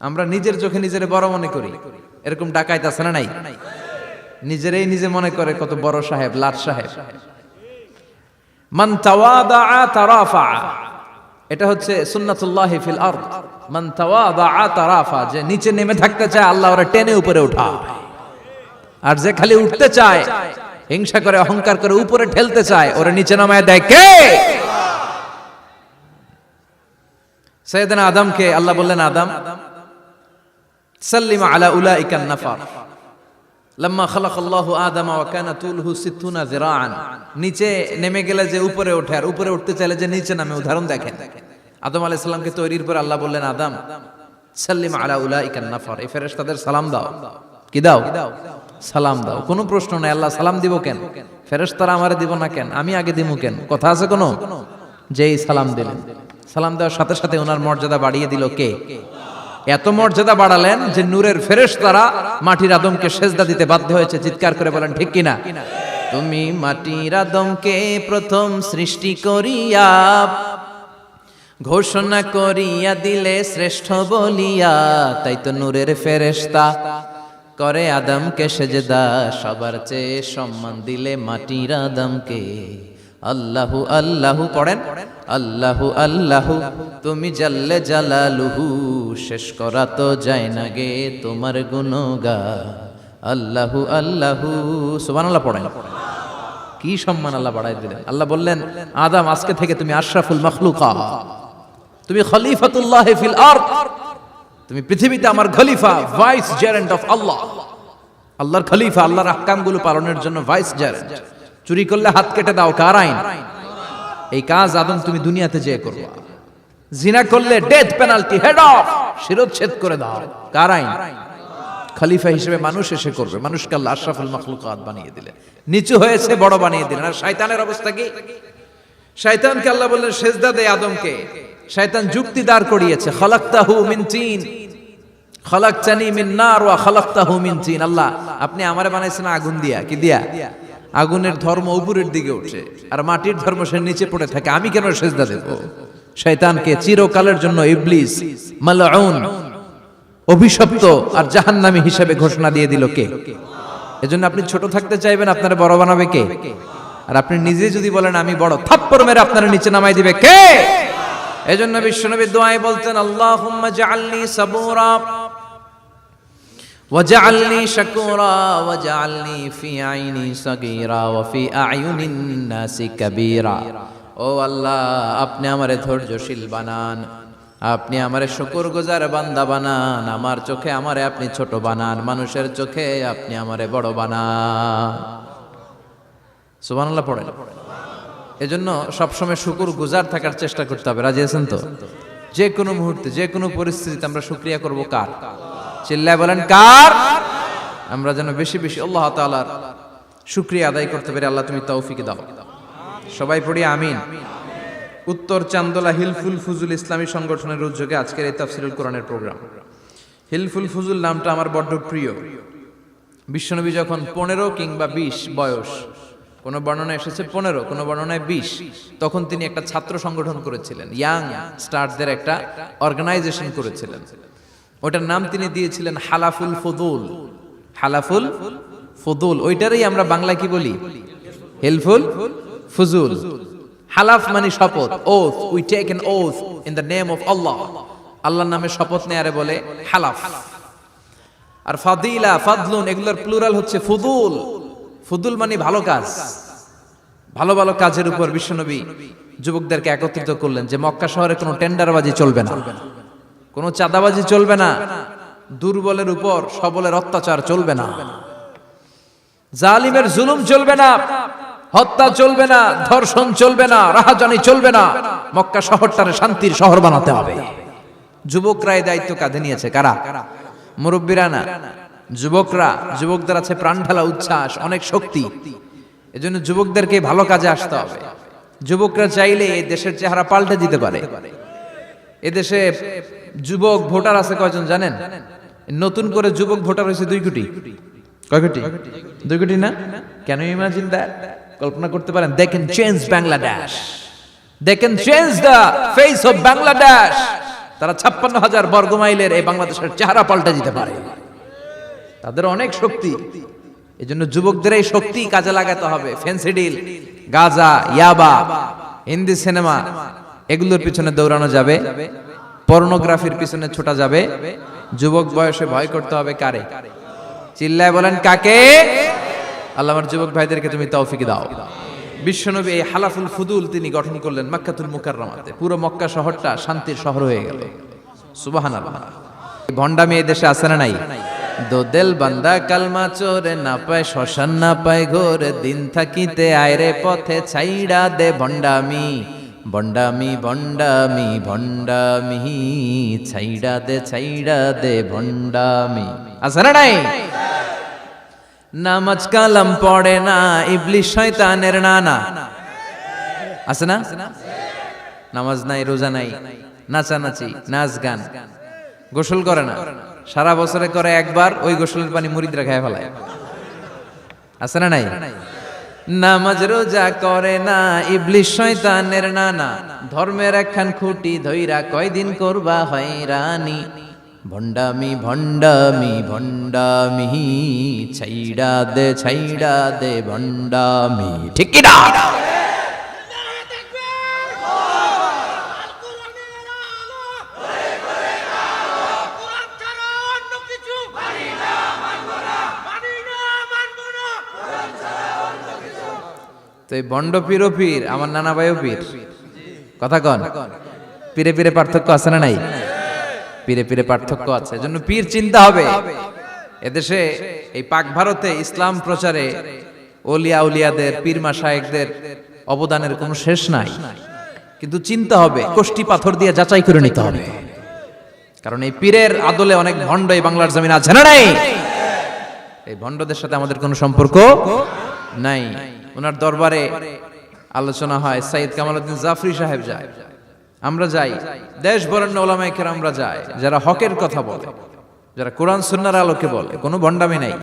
আমরা নিজের চোখে নিজের বড় মনে করি, এরকম ডাকাইত আছে না নাই? নিজেরাই নিজে মনে করে কত বড় সাহেব, লাট সাহেব। মান তাওয়াদা তারাফা, এটা হচ্ছে সুন্নাতুল্লাহি ফিল আরদ। মান তাওয়াদা তারাফা, যে নিচে নেমে থাকতে চায় আল্লাহ ওরে টেনে উপরে উঠায়, আর যে খালি উঠতে চায়, হিংসা করে অহংকার করে উপরে ঠেলতে চায়, ওরে নিচে নামায় দেয় কে? সাইয়েদনা আদমকে আল্লাহ বললেন, আদম সাল্লিম আলা উলাইকান নাফার লাম্মা খালাকাল্লাহু আদামা ওয়া কানা তুলহু 60 যিরাআন। নিচে নেমে গেলে যে উপরে ওঠে, আর উপরে উঠতে চাইলে যে নিচে নামে, উদাহরণ দেখেন। আদম আলাইহিস সালামকে তৈরির পর আল্লাহ বললেন, আদম সাল্লিম আলা উলাইকান নাফার, এই ফেরেশতাদের সালাম দাও। কি দাও? সালাম দাও। কোনো প্রশ্ন নাই, আল্লাহ সালাম দিব কেন? ফেরেশতারা আমারে দিব না কেন? আমি আগে দিব কেন? কথা আছে কোনো? যেই সালাম দিলেন, সালাম দেওয়ার সাথে সাথে ওনার মর্যাদা বাড়িয়ে দিল কে? এত মর্যাদা বাড়ালেন যে নূরের ফেরেশতারা মাটির আদমকে সেজদা দিতে বাধ্য হয়েছে। চিৎকার করে বলেন ঠিক কিনা? তুমি মাটির আদমকে প্রথম সৃষ্টি করিয়া ঘোষণা করিয়া দিলে শ্রেষ্ঠ বলিয়া, তাই তো নূরের ফেরেশতা করে আদমকে সেজদা। সবার চেয়ে সম্মান দিলে মাটির আদমকে। আল্লাহু আল্লাহু পড়েন, আল্লাহু আল্লাহু তুমি জাল্লে জালালুহু, শেষ করা তো যায় না গে তোমার গুণগান। আল্লাহু আল্লাহু সুবহানাল্লাহ পড়েন। কি সম্মান আল্লাহ বাড়াই দিলেন। আল্লাহ বললেন, আদম আজকে থেকে তুমি আশরাফুল মাখলুকাত, তুমি খলিফাতুল্লাহ ফিল আরদ, তুমি পৃথিবীতে আমার খলিফা, ভাইস জেরেন্ট অফ আল্লাহ। আল্লাহর খলিফা, আল্লাহর আহকামগুলো পালনের জন্য ভাইস জেরেন্ট। চুরি করলে হাত কেটে দাও, কার আইন? এই কাজ আদম তুমি দুনিয়াতে যেয়ে করবা। জিনা করলে ডেথ পেনাল্টি, হেড অফ, শিরচ্ছেদ করে দাও, কার আইন? খলিফা হিসেবে মানুষ এসে করবে। মানুষকে আল্লাহ আশরাফুল মাখলুকাত বানিয়ে দিলেন, নিচু হয়েছে বড় বানিয়ে দিলেন। আর শয়তানের অবস্থা কি? শয়তানকে আল্লাহ বললেন সেজদা দে আদমকে। শয়তান যুক্তি দাঁড় করিয়েছে, খালাকতাহু মিন তিন খালাকতানি মিন নার ওয়া খালাকতাহু মিন তিন। আল্লাহ আপনি আমারে বানাইছেন আগুন দিয়া। কি দিয়া? আগুনের ধর্ম উপরের দিকে উঠে, আর মাটির ধর্ম সে নিচে পড়ে থাকে, আমি কেন সেজদা দেব? শয়তানকে চিরকালের জন্য ইবলিস মালউন, অভিশপ্ত আর জাহান্নামী হিসেবে ঘোষণা দিয়ে দিল কে? এজন্য আপনি ছোট থাকতে চাইবেন, আপনারে বড় বানাবে কে? আর আপনি নিজে যদি বলেন আমি বড়, থাপ্পড় মেরে আপনারে নিচে নামাই দিবে কে? এজন্য বিশ্বনবী দোয়ায় বলতেন, আল্লাহুম্মা জাআলনি সাবুরা ওয়াজআলনি শাকুরা ওয়াজআলনি ফি আইনি সাগীরা ওয়া ফি আ'য়ুনিন নাসি কাবীরা। ও আল্লাহ, আপনি আমারে ধৈর্যশীল বানান, আপনি আমারে শুকরগুজার বান্দা বানান, আমার চোখে আমারে আপনি ছোট বানান, মানুষের চোখে আপনি আমারে বড় বানান। সুবহানাল্লাহ পড়েন। এজন্য সবসময় শুকরগুজার থাকার চেষ্টা করতে হবে। রাজি আছেন তো? যে কোনো মুহূর্তে, যে কোনো পরিস্থিতিতে আমরা শুকরিয়া করব কার? চিল্লায় বলেন কার? আমরা যেন বেশি বেশি আল্লাহ তাআলার শুকরিয়া আদায় করতে পারি। আল্লাহ তুমি তৌফিক দাও। সবাই পড়ি আমিন। উত্তর চান্দোলা হিলফুল ফুজুল ইসলামী সংগঠনের উদ্যোগে আজকের এই তাফসীরুল কোরআনের প্রোগ্রাম। হিলফুল ফুজুল নামটা আমার বড্ড প্রিয়। বিশ্বনবী যখন 15 কিংবা 20 বয়স, কোন বর্ণনায় এসেছে 15, কোন বর্ণনায় 20, তখন তিনি একটা ছাত্র সংগঠন করেছিলেন, ইয়াং স্টারদের একটা অর্গানাইজেশন করেছিলেন। ওটার নাম তিনি দিয়েছিলেন হালাফুল ফুদুল। হালাফুল ফুদুল, ওইটারই আমরা বাংলা কি বলি? হিলফুল ফুজুল। হালাফ মানে শপথ, oath, we take an oath in the name of Allah. আল্লাহর নামে শপথ নেয়ারে বলে হালাফ। আর ফাদিলা, ফাদলুন, এগুলোর প্লুরাল হচ্ছে ফুদুল। ফুদুল মানে ভালো কাজ। ভালো ভালো কাজের উপর বিশ্বনবী যুবকদেরকে একত্রিত করলেন যে মক্কা শহরে কোনো টেন্ডারবাজি চলবে না, কোনো চাঁদাবাজি চলবে না, দুর্বলের উপর সবলের অত্যাচার চলবে না, জালিমের জুলুম চলবে না, হত্যা চলবে না, ধর্ষণ চলবে না, রাহাজানি চলবে না। মক্কা শহরটারে শান্তির শহর বানাতে হবে। যুবকরা এই দায়িত্ব কাঁধে নিয়েছে। কারা? মুরব্বীরা না, যুবকরা। যুবকদের আছে প্রাণ ঢালা উচ্ছ্বাস, অনেক শক্তি। এজন্য যুবকদেরকে ভালো কাজে আসতে হবে। যুবকরা চাইলে এই দেশের চেহারা পাল্টে দিতে পারে। এদেশে যুবক ভোটার আছে কয়জন জানেন? নতুন করে যুবক ভোটার হয়েছে 2 কোটি। কয় কোটি? 2 কোটি না? Can you imagine that? কল্পনা করতে পারেন? They can change Bangladesh, they can change the face of Bangladesh. তারা 56,000 বর্গ মাইলের এই বাংলাদেশের চেহারা পাল্টে দিতে পারে। তাদের অনেক শক্তি। এই জন্য যুবকদের এই শক্তি কাজে লাগাতে হবে। ফেন্সিডিল, গাঁজা, ইয়াবা, হিন্দি সিনেমা এগুলোর পিছনে দৌড়ানো যাবে, পর্নোগ্রাফির পিছনে ছোটা যাবে। যুবক বয়সে ভয় করতে হবে কারে? চিল্লায় বলেন কাকে? আল্লাহ আমার যুবক ভাইদেরকে তুমি তৌফিক দাও। বিশ্বনবী এই হালাফুল ফুদুল তিনি গঠন করলেন মক্কাতুল মুকাররমাতে। পুরো মক্কা শহরটা শান্তির শহর হয়ে গেল। সুবহানাল্লাহ। ভণ্ডামি এই দেশে আছে না নাই? দোদেল বান্দা কালমা চোরে, না পায় শ্মশান না পায় ঘোর, দিন থাকিতে আয়রে পথে ছাইড়া দে ভণ্ডামি, ভণ্ডামি ভণ্ডামি ভণ্ডামি, ছাইড়া দে ভণ্ডামি। আছে না নাই? নামাজ কালাম পড়ে না, ইবলিশ শয়তানের নানা। আছে না? নামাজ নাই, রোজা নাই, নাচানাচি, নাচ গান, গোসল করে না, সারা বছরে করে একবার, ওই গোসলের পানি মুরিদরা খায় ফেলায়। আছে না নাই? নামাজ রোজা করে না, ইবলিশ শয়তানের নানা, ধর্মের একখান খুঁটি ধইরা কয়দিন করবা হয়রানি, ভণ্ডামি ভণ্ডামি ভণ্ডামি, ছাইড়া দে ভণ্ডামি। ঠিক কি না? তো এই ভণ্ড পীর ও পীর, আমার নানা ভাইও পীর। কথা কন, পীরে পীরে পার্থক্য আছে না নাই? পীরে পীরে পার্থক্য আছে। এজন্য পীর চিন্তা হবে। এদেশে এই পাক ভারতে ইসলাম প্রচারে ওলিয়া উলিয়াদের, পীর মাশায়েখদের অবদানের কোনো শেষ নাই। কিন্তু চিন্তা হবে, কষ্টি পাথর দিয়ে যাচাই করে নিতে হবে। কারণ এই পীরের আদলে অনেক ভণ্ড এই বাংলার জমিন আছে না নাই? এই ভণ্ডদের সাথে আমাদের কোনো সম্পর্ক নাই। ওনার দরবারে আলোচনা হয়, সাইয়্যিদ কামালউদ্দিন জাফরি সাহেব যায়, আমরা যাই, দেশ বরেণ্য ওলামায়ে কেরামরা যায়, যারা হকের কথা বলে, যারা কোরআন সুন্নাহর আলোকে বলে, কোনো ভণ্ডামি নাই।